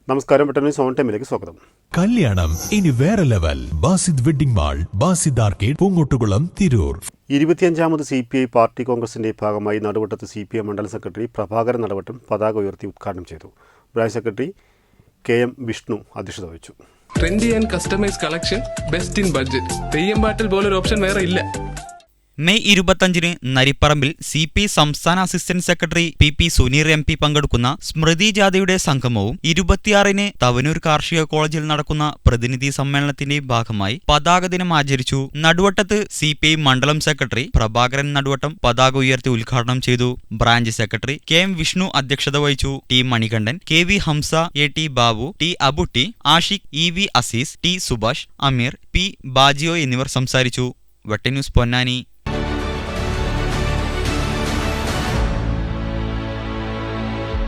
നമസ്കാരം, പെട്ടെന്ന് സോൺ ടൈമിലേക്ക് സ്വാഗതം. കല്യാണം ഇനി വേറെ level. Basid wedding mall, Basid arcade, Poongottukulam, Tirur. 25ാമത് CPI പാർട്ടി കോൺഗ്രസിന്റെ ഭാഗമായി നടുവട്ടത്ത് CPI മണ്ഡലം സെക്രട്ടറി പ്രഭാകരൻ നടുവട്ടം പതാക ഉയർത്തി ഉദ്ഘാടനം ചെയ്തു. ബ്രാഞ്ച് സെക്രട്ടറി KM വിഷ്ണു അധ്യക്ഷത വഹിച്ചു. Trendy and customise collection, best in budget. Theyyam പാട്ടിൽ പോലൊരു ഓപ്ഷൻ വേറെ ഇല്ല. മെയ് 25 നരിപ്പറമ്പിൽ CPI സംസ്ഥാന assistant secretary PP Suneer MP പങ്കെടുക്കുന്ന സ്മൃതി ജാഥയുടെ സംഗമവും 26 തവനൂർ കാർഷിക കോളേജിൽ നടക്കുന്ന പ്രതിനിധി സമ്മേളനത്തിന്റെ ഭാഗമായി പതാക ദിനം ആചരിച്ചു. നടുവട്ടത്ത് CPI മണ്ഡലം സെക്രട്ടറി പ്രഭാകരൻ നടുവട്ടം പതാക ഉയർത്തി ഉദ്ഘാടനം ചെയ്തു. ബ്രാഞ്ച് സെക്രട്ടറി KM വിഷ്ണു അധ്യക്ഷത വഹിച്ചു. T Manikandan, KV Hamsa, AT Babu, T Abutty, Ashiq, EV Azeez, T Subhash, Ameer, P Bajio എന്നിവർ സംസാരിച്ചു. വെട്ടന്യൂസ് പൊന്നാനി.